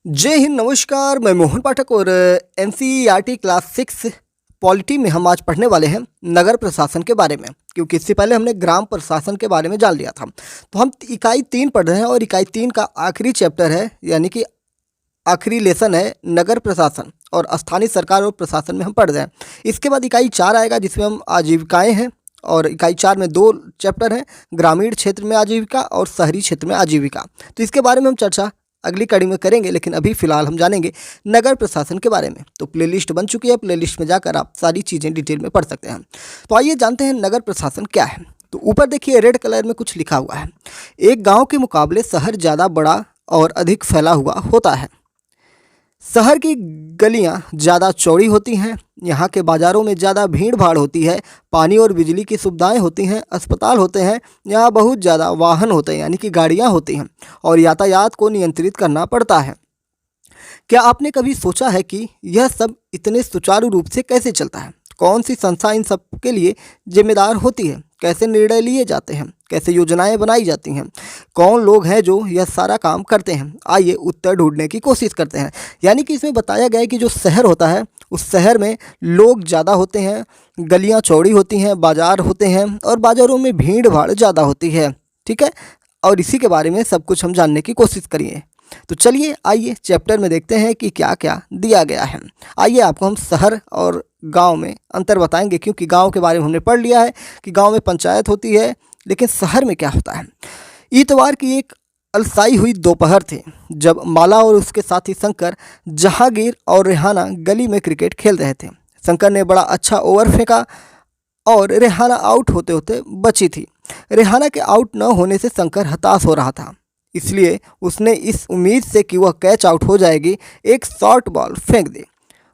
जय हिंद, नमस्कार। मैं मोहन पाठक और एनसीईआरटी क्लास 6 पॉलिटी में हम आज पढ़ने वाले हैं नगर प्रशासन के बारे में। क्योंकि इससे पहले हमने ग्राम प्रशासन के बारे में जान लिया था। तो हम इकाई 3 पढ़ रहे हैं और इकाई 3 का आखिरी चैप्टर है, यानी कि आखिरी लेसन है नगर प्रशासन और स्थानीय सरकार और प्रशासन में हम पढ़ रहे हैं। इसके बाद इकाई 4 आएगा जिसमें हम आजीविकाएँ हैं, और इकाई 4 में 2 चैप्टर हैं, ग्रामीण क्षेत्र में आजीविका और शहरी क्षेत्र में आजीविका। तो इसके बारे में हम चर्चा अगली कड़ी में करेंगे, लेकिन अभी फ़िलहाल हम जानेंगे नगर प्रशासन के बारे में। तो प्लेलिस्ट बन चुकी है, प्लेलिस्ट में जाकर आप सारी चीज़ें डिटेल में पढ़ सकते हैं। तो आइए जानते हैं नगर प्रशासन क्या है। तो ऊपर देखिए रेड कलर में कुछ लिखा हुआ है। एक गांव के मुकाबले शहर ज़्यादा बड़ा और अधिक फैला हुआ होता है। शहर की गलियां ज़्यादा चौड़ी होती हैं, यहाँ के बाज़ारों में ज़्यादा भीड़ भाड़ होती है, पानी और बिजली की सुविधाएं होती हैं, अस्पताल होते हैं, यहाँ बहुत ज़्यादा वाहन होते हैं यानी कि गाड़ियाँ होती हैं, और यातायात को नियंत्रित करना पड़ता है। क्या आपने कभी सोचा है कि यह सब इतने सुचारू रूप से कैसे चलता है? कौन सी संस्था इन सब के लिए जिम्मेदार होती है? कैसे निर्णय लिए जाते हैं? कैसे योजनाएं बनाई जाती हैं? कौन लोग हैं जो यह सारा काम करते हैं? आइए उत्तर ढूंढने की कोशिश करते हैं। यानी कि इसमें बताया गया है कि जो शहर होता है उस शहर में लोग ज़्यादा होते हैं, गलियां चौड़ी होती हैं, बाज़ार होते हैं और बाज़ारों में भीड़ भाड़ ज़्यादा होती है। ठीक है, और इसी के बारे में सब कुछ हम जानने की कोशिश करिए। तो चलिए आइए चैप्टर में देखते हैं कि क्या क्या दिया गया है। आइए आपको हम शहर और गांव में अंतर बताएंगे, क्योंकि गांव के बारे में हमने पढ़ लिया है कि गांव में पंचायत होती है, लेकिन शहर में क्या होता है। इतवार की एक अलसाई हुई दोपहर थी जब माला और उसके साथी शंकर, जहांगीर और रेहाना गली में क्रिकेट खेल रहे थे। शंकर ने बड़ा अच्छा ओवर फेंका और रेहाना आउट होते होते बची थी। रेहाना के आउट न होने से शंकर हताश हो रहा था, इसलिए उसने इस उम्मीद से कि वह कैच आउट हो जाएगी एक शॉर्ट बॉल फेंक दी।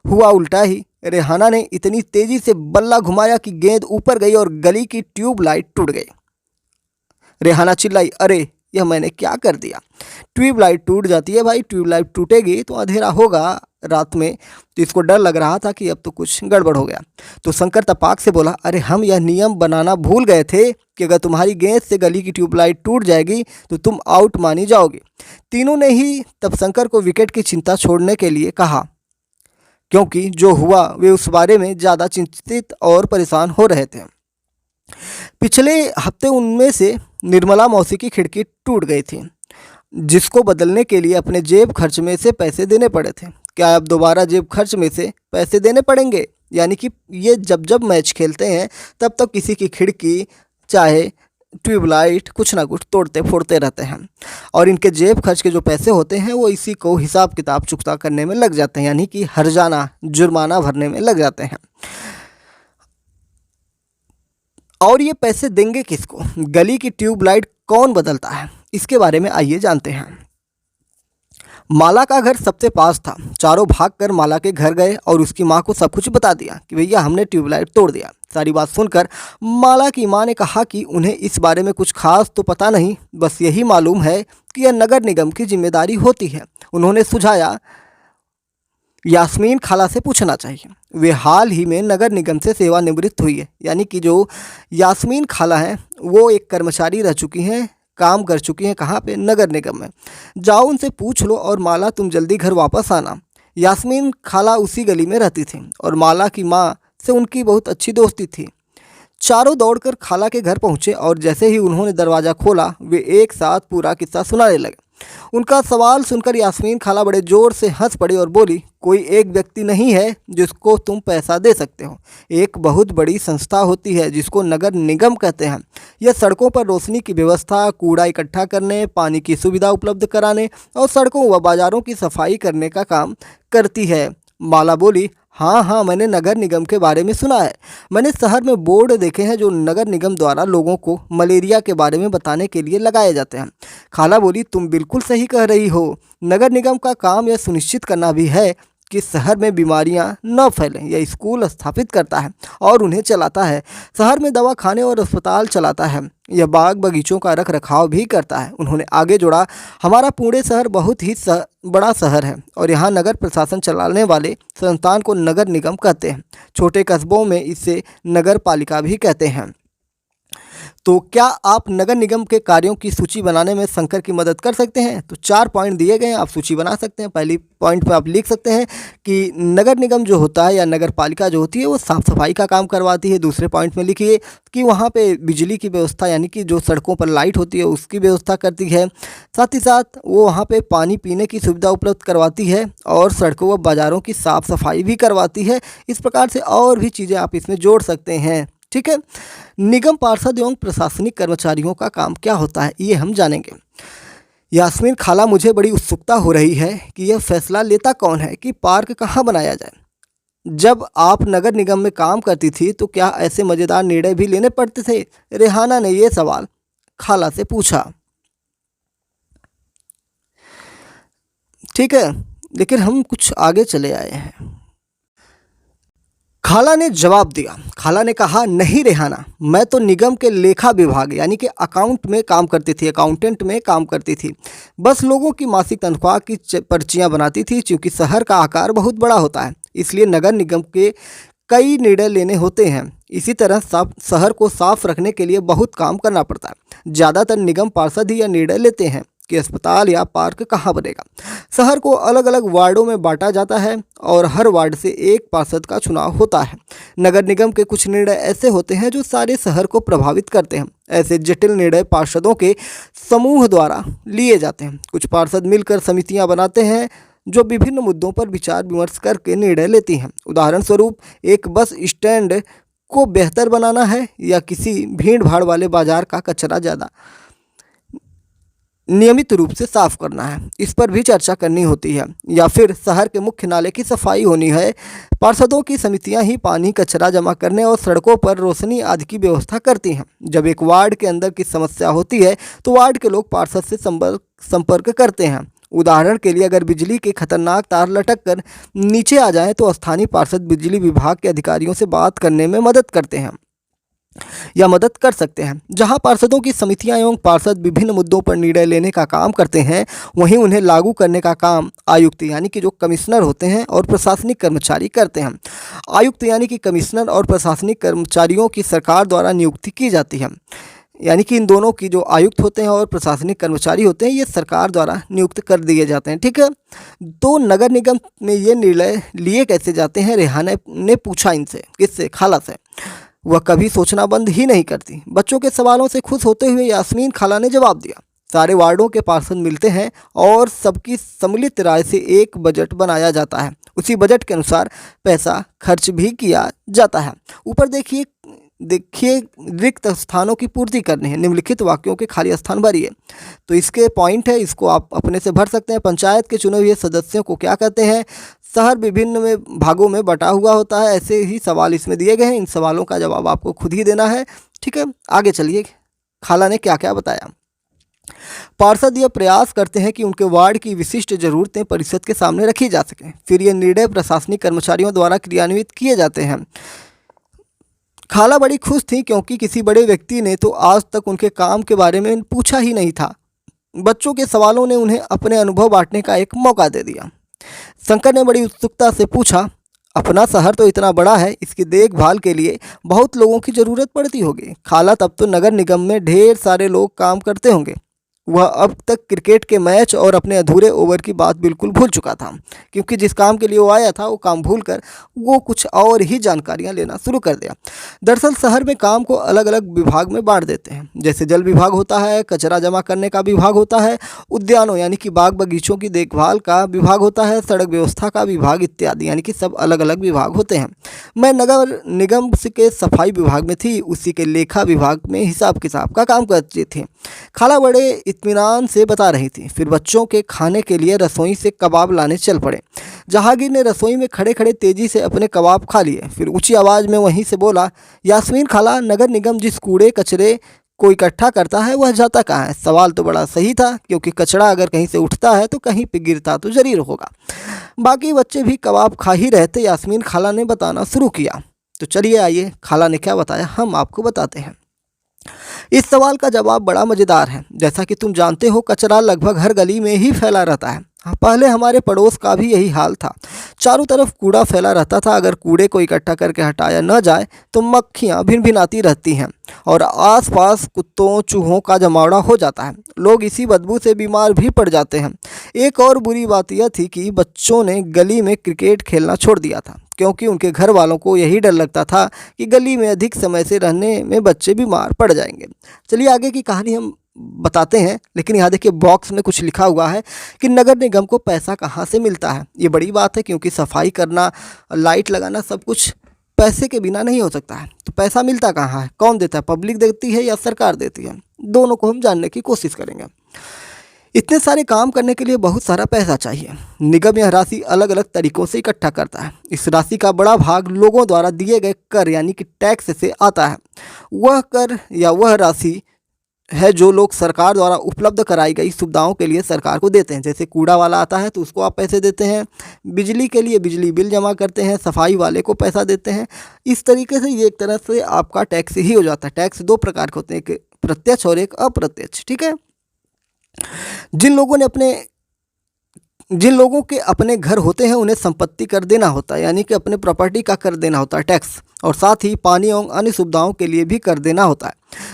हुआ उल्टा ही। रेहाना ने इतनी तेजी से बल्ला घुमाया कि गेंद ऊपर गई और गली की ट्यूबलाइट टूट गई। रेहाना चिल्लाई, अरे यह मैंने क्या कर दिया। ट्यूबलाइट टूट जाती है भाई, ट्यूबलाइट टूटेगी तो अंधेरा होगा रात में, तो इसको डर लग रहा था कि अब तो कुछ गड़बड़ हो गया। तो शंकर तपाक से बोला, अरे हम यह नियम बनाना भूल गए थे कि अगर तुम्हारी गेंद से गली की ट्यूबलाइट टूट जाएगी तो तुम आउट मानी जाओगी। तीनों ने ही तब शंकर को विकेट की चिंता छोड़ने के लिए कहा, क्योंकि जो हुआ वे उस बारे में ज़्यादा चिंतित और परेशान हो रहे थे। पिछले हफ्ते उनमें से निर्मला मौसी की खिड़की टूट गई थी, जिसको बदलने के लिए अपने जेब खर्च में से पैसे देने पड़े थे। क्या अब दोबारा जेब खर्च में से पैसे देने पड़ेंगे? यानी कि ये जब जब मैच खेलते हैं तब तक किसी की खिड़की चाहे ट्यूबलाइट कुछ ना कुछ तोड़ते फोड़ते रहते हैं, और इनके जेब खर्च के जो पैसे होते हैं वो इसी को हिसाब किताब चुकता करने में लग जाते हैं, यानी कि हर्जाना जुर्माना भरने में लग जाते हैं। और ये पैसे देंगे किसको? गली की ट्यूबलाइट कौन बदलता है? इसके बारे में आइए जानते हैं। माला का घर सबसे पास था। चारों भागकर माला के घर गए और उसकी माँ को सब कुछ बता दिया कि भैया हमने ट्यूबलाइट तोड़ दिया। सारी बात सुनकर माला की माँ ने कहा कि उन्हें इस बारे में कुछ खास तो पता नहीं, बस यही मालूम है कि यह नगर निगम की जिम्मेदारी होती है। उन्होंने सुझाया, यास्मीन खाला से पूछना चाहिए, वे हाल ही में नगर निगम से सेवानिवृत्त हुई है। यानी कि जो यास्मीन खाला हैं वो एक कर्मचारी रह चुकी हैं, काम कर चुकी हैं। कहाँ पे? नगर निगम में। जाओ उनसे पूछ लो, और माला तुम जल्दी घर वापस आना। यास्मीन खाला उसी गली में रहती थी और माला की माँ से उनकी बहुत अच्छी दोस्ती थी। चारों दौड़कर खाला के घर पहुंचे और जैसे ही उन्होंने दरवाज़ा खोला वे एक साथ पूरा किस्सा सुनाने लगे। उनका सवाल सुनकर यास्मीन खाला बड़े ज़ोर से हंस पड़ी और बोली, कोई एक व्यक्ति नहीं है जिसको तुम पैसा दे सकते हो। एक बहुत बड़ी संस्था होती है जिसको नगर निगम कहते हैं। यह सड़कों पर रोशनी की व्यवस्था, कूड़ा इकट्ठा करने, पानी की सुविधा उपलब्ध कराने और सड़कों व बाज़ारों की सफाई करने का काम करती है। माला बोली, हाँ हाँ, मैंने नगर निगम के बारे में सुना है। मैंने शहर में बोर्ड देखे हैं जो नगर निगम द्वारा लोगों को मलेरिया के बारे में बताने के लिए लगाए जाते हैं। खाला बोली, तुम बिल्कुल सही कह रही हो। नगर निगम का काम यह सुनिश्चित करना भी है कि शहर में बीमारियां न फैलें। यह स्कूल स्थापित करता है और उन्हें चलाता है। शहर में दवाखाने और अस्पताल चलाता है। यह बाग बगीचों का रख रखाव भी करता है। उन्होंने आगे जोड़ा, हमारा पुणे शहर बहुत ही बड़ा शहर है और यहाँ नगर प्रशासन चलाने वाले संस्थान को नगर निगम कहते हैं। छोटे कस्बों में इसे नगर पालिका भी कहते हैं। तो क्या आप नगर निगम के कार्यों की सूची बनाने में शंकर की मदद कर सकते हैं? तो 4 पॉइंट दिए गए हैं, आप सूची बना सकते हैं। पहली पॉइंट पे आप लिख सकते हैं कि नगर निगम जो होता है या नगर पालिका जो होती है वो साफ़ सफाई का काम करवाती है। दूसरे पॉइंट में लिखिए कि वहाँ पे बिजली की व्यवस्था यानी कि जो सड़कों पर लाइट होती है उसकी व्यवस्था करती है। साथ ही साथ वो वहाँ पे पानी पीने की सुविधा उपलब्ध करवाती है और सड़कों व बाज़ारों की साफ़ सफाई भी करवाती है। इस प्रकार से और भी चीज़ें आप इसमें जोड़ सकते हैं। ठीक है। निगम पार्षद एवं प्रशासनिक कर्मचारियों का काम क्या होता है, ये हम जानेंगे। यास्मीन खाला, मुझे बड़ी उत्सुकता हो रही है कि यह फैसला लेता कौन है कि पार्क कहाँ बनाया जाए। जब आप नगर निगम में काम करती थी तो क्या ऐसे मज़ेदार निर्णय भी लेने पड़ते थे? रेहाना ने यह सवाल खाला से पूछा। ठीक है, लेकिन हम कुछ आगे चले आए हैं। खाला ने जवाब दिया। खाला ने कहा, नहीं रेहाना, मैं तो निगम के लेखा विभाग यानी कि अकाउंट में काम करती थी, अकाउंटेंट में काम करती थी। बस लोगों की मासिक तनख्वाह की पर्चियां बनाती थी। क्योंकि शहर का आकार बहुत बड़ा होता है, इसलिए नगर निगम के कई निर्णय लेने होते हैं। इसी तरह शहर को साफ रखने के लिए बहुत काम करना पड़ता है। ज़्यादातर निगम पार्षद ही यह निर्णय लेते हैं कि अस्पताल या पार्क कहाँ बनेगा। शहर को अलग अलग वार्डों में बांटा जाता है और हर वार्ड से एक पार्षद का चुनाव होता है। नगर निगम के कुछ निर्णय ऐसे होते हैं जो सारे शहर को प्रभावित करते हैं। ऐसे जटिल निर्णय पार्षदों के समूह द्वारा लिए जाते हैं। कुछ पार्षद मिलकर समितियां बनाते हैं जो विभिन्न मुद्दों पर विचार विमर्श करके निर्णय लेती हैं। उदाहरण स्वरूप, एक बस स्टैंड को बेहतर बनाना है या किसी भीड़ भाड़ वाले बाजार का कचरा ज़्यादा नियमित रूप से साफ करना है, इस पर भी चर्चा करनी होती है। या फिर शहर के मुख्य नाले की सफाई होनी है। पार्षदों की समितियां ही पानी, कचरा जमा करने और सड़कों पर रोशनी आदि की व्यवस्था करती हैं। जब एक वार्ड के अंदर की समस्या होती है तो वार्ड के लोग पार्षद से संपर्क करते हैं। उदाहरण के लिए, अगर बिजली के खतरनाक तार लटक कर नीचे आ जाएं तो स्थानीय पार्षद बिजली विभाग के अधिकारियों से बात करने में मदद करते हैं या मदद कर सकते हैं। जहां पार्षदों की समितियां एवं पार्षद विभिन्न मुद्दों पर निर्णय लेने का काम करते हैं, वहीं उन्हें लागू करने का काम आयुक्त यानी कि जो कमिश्नर होते हैं और प्रशासनिक कर्मचारी करते हैं। आयुक्त यानी कि कमिश्नर और प्रशासनिक कर्मचारियों की सरकार द्वारा नियुक्ति की जाती है। यानी कि इन दोनों की जो आयुक्त होते हैं और प्रशासनिक कर्मचारी होते हैं, ये सरकार द्वारा नियुक्त कर दिए जाते हैं। ठीक है। तो नगर निगम में ये निर्णय लिए कैसे जाते हैं, रेहाना ने पूछा इनसे। किससे? खाला से। वह कभी सोचना बंद ही नहीं करती। बच्चों के सवालों से खुश होते हुए यास्मीन खाला ने जवाब दिया। सारे वार्डों के पार्षद मिलते हैं और सबकी सम्मिलित राय से एक बजट बनाया जाता है। उसी बजट के अनुसार पैसा खर्च भी किया जाता है। ऊपर देखिए रिक्त स्थानों की पूर्ति करनी है। निम्नलिखित वाक्यों के खाली स्थान भरिए। तो इसके पॉइंट है, इसको आप अपने से भर सकते हैं। पंचायत के चुने हुए सदस्यों को क्या कहते हैं? शहर विभिन्न भागों में बटा हुआ होता है। ऐसे ही सवाल इसमें दिए गए हैं। इन सवालों का जवाब आपको खुद ही देना है। ठीक है, आगे चलिए। खाला ने क्या क्या बताया। पार्षद यह प्रयास करते हैं कि उनके वार्ड की विशिष्ट जरूरतें परिषद के सामने रखी जा सकें। फिर ये निर्णय प्रशासनिक कर्मचारियों द्वारा क्रियान्वित किए जाते हैं। खाला बड़ी खुश थी क्योंकि किसी बड़े व्यक्ति ने तो आज तक उनके काम के बारे में पूछा ही नहीं था। बच्चों के सवालों ने उन्हें अपने अनुभव बांटने का एक मौका दे दिया। शंकर ने बड़ी उत्सुकता से पूछा, अपना शहर तो इतना बड़ा है, इसकी देखभाल के लिए बहुत लोगों की ज़रूरत पड़ती होगी। खाला, तब तो नगर निगम में ढेर सारे लोग काम करते होंगे। वह अब तक क्रिकेट के मैच और अपने अधूरे ओवर की बात बिल्कुल भूल चुका था, क्योंकि जिस काम के लिए वो आया था वो काम भूलकर वो कुछ और ही जानकारियां लेना शुरू कर दिया। दरअसल शहर में काम को अलग अलग विभाग में बांट देते हैं। जैसे जल विभाग होता है, कचरा जमा करने का विभाग होता है, उद्यानों यानी कि बाग बगीचों की देखभाल का विभाग होता है, सड़क व्यवस्था का विभाग इत्यादि, यानी कि सब अलग अलग विभाग होते हैं। मैं नगर निगम के सफाई विभाग में थी, उसी के लेखा विभाग में हिसाब किताब का काम करती थी। खाला बड़े इत्मीनान से बता रही थी। फिर बच्चों के खाने के लिए रसोई से कबाब लाने चल पड़े। जहांगीर ने रसोई में खड़े खड़े तेजी से अपने कबाब खा लिए। फिर ऊंची आवाज़ में वहीं से बोला, यास्मीन खाला, नगर निगम जिस कूड़े कचरे को इकट्ठा करता है वह जाता कहाँ है? सवाल तो बड़ा सही था, क्योंकि कचरा अगर कहीं से उठता है तो कहीं पे गिरता तो जरूर होगा। बाकी बच्चे भी कबाब खा ही रहे थे। यास्मीन खाला ने बताना शुरू किया। तो चलिए आइए, खाला ने क्या बताया हम आपको बताते हैं। इस सवाल का जवाब बड़ा मज़ेदार है। जैसा कि तुम जानते हो, कचरा लगभग हर गली में ही फैला रहता है। हाँ, पहले हमारे पड़ोस का भी यही हाल था। चारों तरफ कूड़ा फैला रहता था। अगर कूड़े को इकट्ठा करके हटाया न जाए तो मक्खियाँ भिनभिनाती रहती हैं और आसपास कुत्तों चूहों का जमावड़ा हो जाता है। लोग इसी बदबू से बीमार भी पड़ जाते हैं। एक और बुरी बात यह थी कि बच्चों ने गली में क्रिकेट खेलना छोड़ दिया था, क्योंकि उनके घर वालों को यही डर लगता था कि गली में अधिक समय से रहने में बच्चे बीमार पड़ जाएंगे। चलिए आगे की कहानी हम बताते हैं। लेकिन यहाँ देखिए बॉक्स में कुछ लिखा हुआ है कि नगर निगम को पैसा कहाँ से मिलता है। ये बड़ी बात है, क्योंकि सफाई करना, लाइट लगाना, सब कुछ पैसे के बिना नहीं हो सकता है। तो पैसा मिलता कहाँ है, कौन देता है, पब्लिक देती है या सरकार देती है? दोनों को हम जानने की कोशिश करेंगे। इतने सारे काम करने के लिए बहुत सारा पैसा चाहिए। निगम यह राशि अलग अलग तरीकों से इकट्ठा करता है। इस राशि का बड़ा भाग लोगों द्वारा दिए गए कर यानी कि टैक्स से आता है। वह कर या वह राशि है जो लोग सरकार द्वारा उपलब्ध कराई गई सुविधाओं के लिए सरकार को देते हैं। जैसे कूड़ा वाला आता है तो उसको आप पैसे देते हैं, बिजली के लिए बिजली बिल जमा करते हैं, सफाई वाले को पैसा देते हैं। इस तरीके से ये एक तरह से आपका टैक्स ही हो जाता है। टैक्स दो प्रकार के होते हैं, एक प्रत्यक्ष और एक अप्रत्यक्ष। ठीक है। जिन लोगों के अपने घर होते हैं उन्हें संपत्ति कर देना होता है, यानी कि अपने प्रॉपर्टी का कर देना होता है टैक्स। और साथ ही पानी एवं अन्य सुविधाओं के लिए भी कर देना होता है।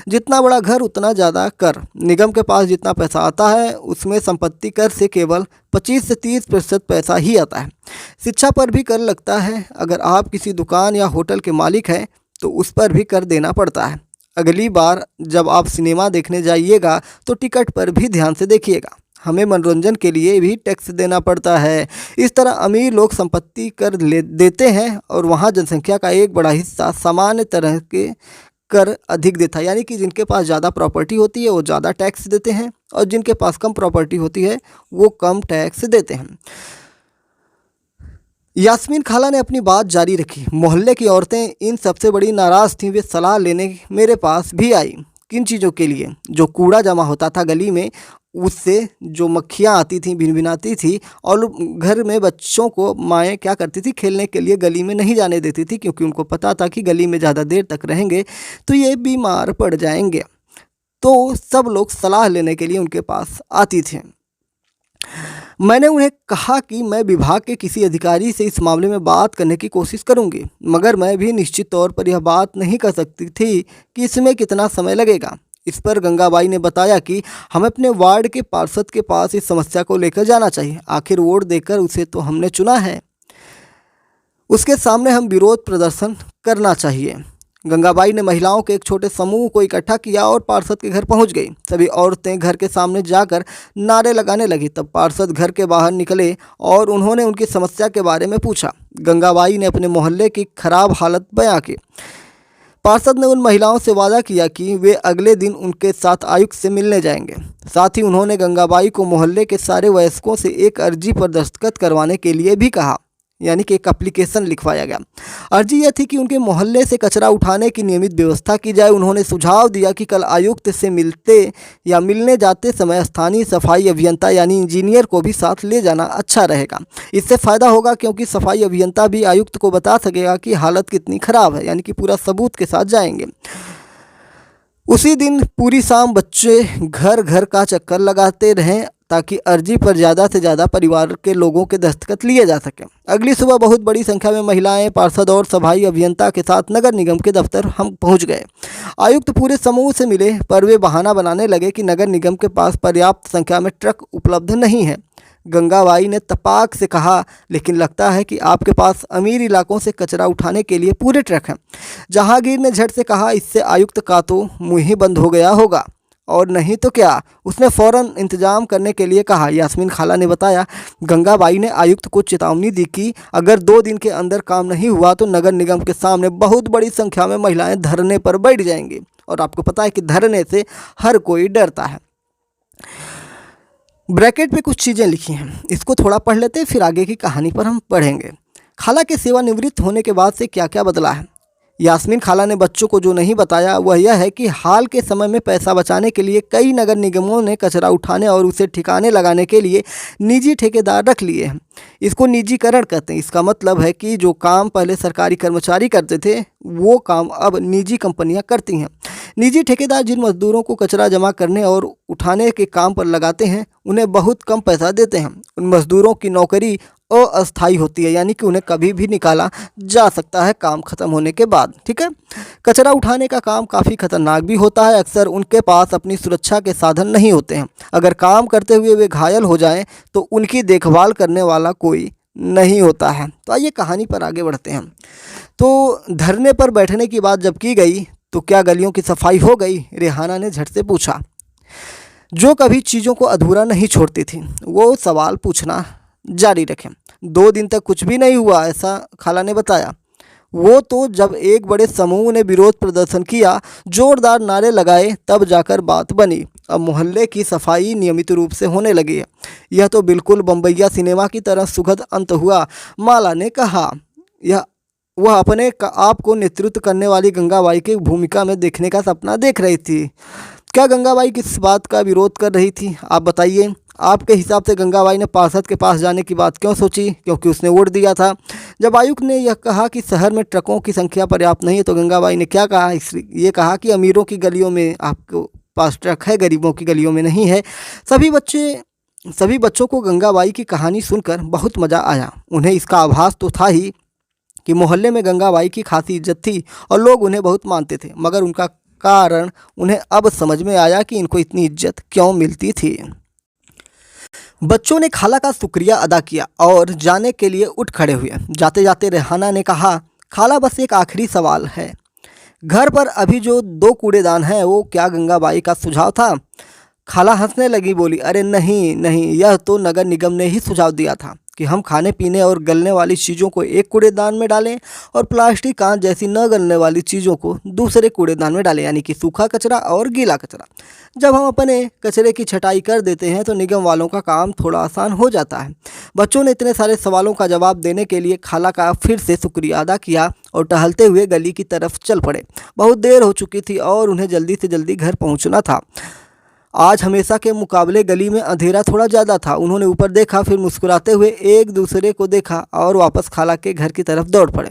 जितना बड़ा घर उतना ज़्यादा कर। निगम के पास जितना पैसा आता है उसमें संपत्ति कर से केवल 25 से 30% पैसा ही आता है। शिक्षा पर भी कर लगता है। अगर आप किसी दुकान या होटल के मालिक हैं तो उस पर भी कर देना पड़ता है। अगली बार जब आप सिनेमा देखने जाइएगा तो टिकट पर भी ध्यान से देखिएगा। हमें मनोरंजन के लिए भी टैक्स देना पड़ता है। इस तरह अमीर लोग संपत्ति कर देते हैं और वहाँ जनसंख्या का एक बड़ा हिस्सा सामान्य तरह के कर अधिक देता है, यानी कि जिनके पास ज़्यादा प्रॉपर्टी होती है वो ज़्यादा टैक्स देते हैं और जिनके पास कम प्रॉपर्टी होती है वो कम टैक्स देते हैं। यास्मीन खाला ने अपनी बात जारी रखी। मोहल्ले की औरतें इन सबसे बड़ी नाराज़ थीं। वे सलाह लेने मेरे पास भी आई। किन चीज़ों के लिए? जो कूड़ा जमा होता था गली में, उससे जो मक्खियाँ आती थीं, भिनभिनाती थी, और घर में बच्चों को माएँ क्या करती थी, खेलने के लिए गली में नहीं जाने देती थी, क्योंकि उनको पता था कि गली में ज़्यादा देर तक रहेंगे तो ये बीमार पड़ जाएंगे। तो सब लोग सलाह लेने के लिए उनके पास आती थी। मैंने उन्हें कहा कि मैं विभाग के किसी अधिकारी से इस मामले में बात करने की कोशिश करूंगी, मगर मैं भी निश्चित तौर पर यह बात नहीं कर सकती थी कि इसमें कितना समय लगेगा। इस पर गंगाबाई ने बताया कि हमें अपने वार्ड के पार्षद के पास इस समस्या को लेकर जाना चाहिए। आखिर वोट देकर उसे तो हमने चुना है, उसके सामने हम विरोध प्रदर्शन करना चाहिए। गंगाबाई ने महिलाओं के एक छोटे समूह को इकट्ठा किया और पार्षद के घर पहुंच गई। सभी औरतें घर के सामने जाकर नारे लगाने लगी। तब पार्षद घर के बाहर निकले और उन्होंने उनकी समस्या के बारे में पूछा। गंगाबाई ने अपने मोहल्ले की खराब हालत बयां की। पार्षद ने उन महिलाओं से वादा किया कि वे अगले दिन उनके साथ आयुक्त से मिलने जाएंगे। साथ ही उन्होंने गंगाबाई को मोहल्ले के सारे वयस्कों से एक अर्जी पर दस्तखत करवाने के लिए भी कहा, यानी कि एक एप्लीकेशन लिखवाया गया। अर्जी यह थी कि उनके मोहल्ले से कचरा उठाने की नियमित व्यवस्था की जाए। उन्होंने सुझाव दिया कि कल आयुक्त से मिलने जाते समय स्थानीय सफाई अभियंता यानी इंजीनियर को भी साथ ले जाना अच्छा रहेगा। इससे फ़ायदा होगा, क्योंकि सफाई अभियंता भी आयुक्त को बता सकेगा कि हालत कितनी ख़राब है, यानी कि पूरा सबूत के साथ जाएंगे। उसी दिन पूरी शाम बच्चे घर घर का चक्कर लगाते रहें ताकि अर्जी पर ज़्यादा से ज़्यादा परिवार के लोगों के दस्तखत लिए जा सकें। अगली सुबह बहुत बड़ी संख्या में महिलाएं, पार्षद और सफाई अभियंता के साथ नगर निगम के दफ्तर हम पहुंच गए। आयुक्त पूरे समूह से मिले, पर वे बहाना बनाने लगे कि नगर निगम के पास पर्याप्त संख्या में ट्रक उपलब्ध नहीं है। गंगाबाई ने तपाक से कहा, लेकिन लगता है कि आपके पास अमीर इलाकों से कचरा उठाने के लिए पूरे ट्रक हैं। जहांगीर ने झट से कहा, इससे आयुक्त का तो मुँह ही बंद हो गया होगा, और नहीं तो क्या। उसने फ़ौरन इंतजाम करने के लिए कहा। यास्मीन खाला ने बताया, गंगाबाई ने आयुक्त को चेतावनी दी कि अगर 2 दिन के अंदर काम नहीं हुआ तो नगर निगम के सामने बहुत बड़ी संख्या में महिलाएं धरने पर बैठ जाएंगी। और आपको पता है कि धरने से हर कोई डरता है। ब्रैकेट पे कुछ चीज़ें लिखी हैं, इसको थोड़ा पढ़ लेते हैं, फिर आगे की कहानी पर हम पढ़ेंगे। खाला के सेवानिवृत्त होने के बाद से क्या क्या बदला है। यास्मीन खाला ने बच्चों को जो नहीं बताया वह यह है कि हाल के समय में पैसा बचाने के लिए कई नगर निगमों ने कचरा उठाने और उसे ठिकाने लगाने के लिए निजी ठेकेदार रख लिए हैं। इसको निजीकरण कहते हैं। इसका मतलब है कि जो काम पहले सरकारी कर्मचारी करते थे वो काम अब निजी कंपनियां करती हैं। निजी ठेकेदार जिन मजदूरों को कचरा जमा करने और उठाने के काम पर लगाते हैं उन्हें बहुत कम पैसा देते हैं। उन मजदूरों की नौकरी अस्थायी होती है, यानी कि उन्हें कभी भी निकाला जा सकता है काम खत्म होने के बाद। ठीक है। कचरा उठाने का काम काफ़ी खतरनाक भी होता है। अक्सर उनके पास अपनी सुरक्षा के साधन नहीं होते हैं। अगर काम करते हुए वे घायल हो जाएं तो उनकी देखभाल करने वाला कोई नहीं होता है। तो आइए कहानी पर आगे बढ़ते हैं। तो धरने पर बैठने की बात जब की गई तो क्या गलियों की सफाई हो गई? रेहाना ने झट से पूछा, जो कभी चीज़ों को अधूरा नहीं छोड़ती थी। वो सवाल पूछना जारी रखें। 2 दिन तक कुछ भी नहीं हुआ, ऐसा खाला ने बताया। वो तो जब एक बड़े समूह ने विरोध प्रदर्शन किया, जोरदार नारे लगाए, तब जाकर बात बनी। अब मोहल्ले की सफाई नियमित रूप से होने लगी है। यह तो बिल्कुल बम्बैया सिनेमा की तरह सुखद अंत हुआ, माला ने कहा। यह वह अपने आप को नेतृत्व करने वाली गंगाबाई की भूमिका में देखने का सपना देख रही थी। क्या गंगाबाई किस बात का विरोध कर रही थी, आप बताइए? आपके हिसाब से गंगाबाई ने पार्षद के पास जाने की बात क्यों सोची? क्योंकि उसने वोट दिया था। जब आयुक्त ने यह कहा कि शहर में ट्रकों की संख्या पर्याप्त नहीं है तो गंगाबाई ने क्या कहा? ये कहा कि अमीरों की गलियों में आपको पास ट्रक है, गरीबों की गलियों में नहीं है। सभी बच्चों को गंगाबाई की कहानी सुनकर बहुत मज़ा आया। उन्हें इसका आभास तो था ही कि मोहल्ले में गंगाबाई की खासी इज्जत थी और लोग उन्हें बहुत मानते थे, मगर उनका कारण उन्हें अब समझ में आया कि इनको इतनी इज्जत क्यों मिलती थी। बच्चों ने खाला का शुक्रिया अदा किया और जाने के लिए उठ खड़े हुए। जाते जाते रेहाना ने कहा, खाला बस एक आखिरी सवाल है। घर पर अभी जो 2 कूड़ेदान हैं वो क्या गंगाबाई का सुझाव था? खाला हंसने लगी, बोली, अरे नहीं नहीं, यह तो नगर निगम ने ही सुझाव दिया था कि हम खाने पीने और गलने वाली चीज़ों को एक कूड़ेदान में डालें और प्लास्टिक, कांच जैसी न गलने वाली चीज़ों को दूसरे कूड़ेदान में डालें, यानी कि सूखा कचरा और गीला कचरा। जब हम अपने कचरे की छटाई कर देते हैं तो निगम वालों का काम थोड़ा आसान हो जाता है। बच्चों ने इतने सारे सवालों का जवाब देने के लिए खाला का फिर से शुक्रिया अदा किया और टहलते हुए गली की तरफ चल पड़े। बहुत देर हो चुकी थी और उन्हें जल्दी से जल्दी घर पहुँचना था। आज हमेशा के मुकाबले गली में अंधेरा थोड़ा ज़्यादा था। उन्होंने ऊपर देखा, फिर मुस्कुराते हुए एक दूसरे को देखा और वापस खाला के घर की तरफ दौड़ पड़े।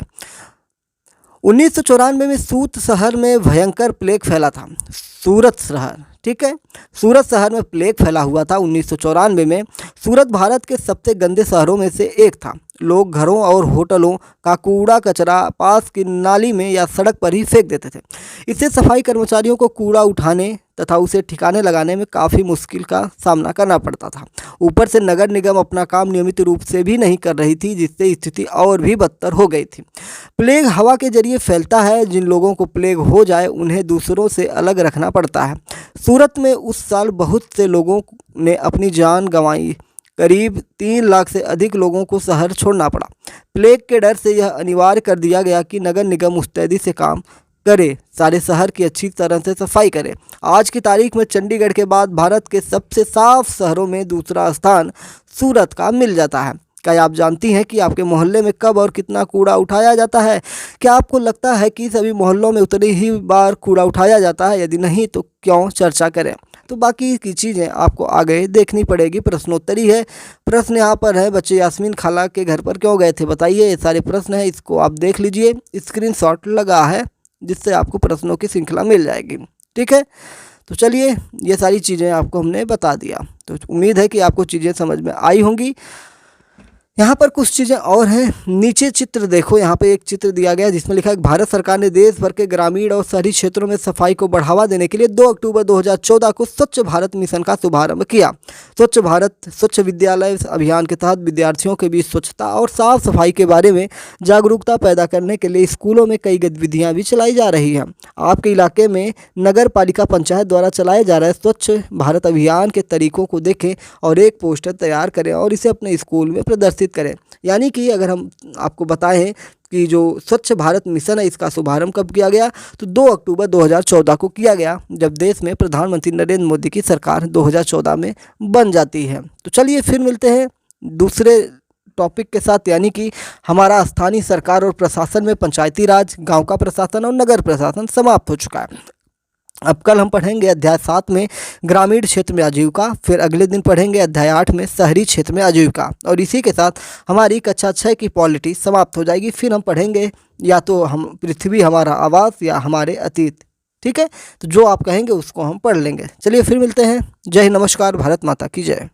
1994 में सूरत शहर में भयंकर प्लेग फैला था। सूरत शहर, ठीक है, सूरत शहर में प्लेग फैला हुआ था 1994 में। सूरत भारत के सबसे गंदे शहरों में से एक था। लोग घरों और होटलों का कूड़ा कचरा पास की नाली में या सड़क पर ही फेंक देते थे। इससे सफाई कर्मचारियों को कूड़ा उठाने तथा उसे ठिकाने लगाने में काफ़ी मुश्किल का सामना करना पड़ता था। ऊपर से नगर निगम अपना काम नियमित रूप से भी नहीं कर रही थी, जिससे स्थिति और भी बदतर हो गई थी। प्लेग हवा के जरिए फैलता है। जिन लोगों को प्लेग हो जाए उन्हें दूसरों से अलग रखना पड़ता है। सूरत में उस साल बहुत से लोगों ने अपनी जान गंवाई। करीब 3 लाख से अधिक लोगों को शहर छोड़ना पड़ा। प्लेग के डर से यह अनिवार्य कर दिया गया कि नगर निगम मुस्तैदी से काम करे, सारे शहर की अच्छी तरह से सफाई करे। आज की तारीख में चंडीगढ़ के बाद भारत के सबसे साफ शहरों में दूसरा स्थान सूरत का मिल जाता है। क्या आप जानती हैं कि आपके मोहल्ले में कब और कितना कूड़ा उठाया जाता है? क्या आपको लगता है कि सभी मोहल्लों में उतनी ही बार कूड़ा उठाया जाता है? यदि नहीं तो क्यों चर्चा करें। तो बाकी की चीज़ें आपको आगे देखनी पड़ेगी। प्रश्नोत्तरी है। प्रश्न यहाँ पर है, बच्चे यास्मीन खाला के घर पर क्यों गए थे, बताइए। ये सारे प्रश्न हैं, इसको आप देख लीजिए। स्क्रीनशॉट लगा है जिससे आपको प्रश्नों की श्रृंखला मिल जाएगी। ठीक है, तो चलिए ये सारी चीज़ें आपको हमने बता दिया। तो उम्मीद है कि आपको चीज़ें समझ में आई होंगी। यहाँ पर कुछ चीज़ें और हैं। नीचे चित्र देखो, यहाँ पे एक चित्र दिया गया है जिसमें लिखा है भारत सरकार ने देश भर के ग्रामीण और शहरी क्षेत्रों में सफाई को बढ़ावा देने के लिए 2 अक्टूबर 2014 को स्वच्छ भारत मिशन का शुभारंभ किया। स्वच्छ भारत स्वच्छ विद्यालय अभियान के तहत विद्यार्थियों के बीच स्वच्छता और साफ सफाई के बारे में जागरूकता पैदा करने के लिए स्कूलों में कई गतिविधियाँ भी चलाई जा रही हैं। आपके इलाके में नगर पालिका पंचायत द्वारा चलाए जा रहे स्वच्छ भारत अभियान के तरीकों को देखें और एक पोस्टर तैयार करें और इसे अपने स्कूल में प्रदर्शित करें। यानी कि अगर हम आपको बताएं कि जो स्वच्छ भारत मिशन है इसका शुभारंभ कब किया गया, तो 2 अक्टूबर 2014 को किया गया, जब देश में प्रधानमंत्री नरेंद्र मोदी की सरकार 2014 में बन जाती है। तो चलिए फिर मिलते हैं दूसरे टॉपिक के साथ, यानी कि हमारा स्थानीय सरकार और प्रशासन में पंचायती राज, गांव का प्रशासन और नगर प्रशासन समाप्त हो चुका है। अब कल हम पढ़ेंगे अध्याय 7 में ग्रामीण क्षेत्र में आजीविका, फिर अगले दिन पढ़ेंगे अध्याय 8 में शहरी क्षेत्र में आजीविका, और इसी के साथ हमारी कक्षा 6 की पॉलिटी समाप्त हो जाएगी। फिर हम पढ़ेंगे या तो हम पृथ्वी हमारा आवास या हमारे अतीत। ठीक है, तो जो आप कहेंगे उसको हम पढ़ लेंगे। चलिए फिर मिलते हैं। जय हिंद, नमस्कार, भारत माता की जय।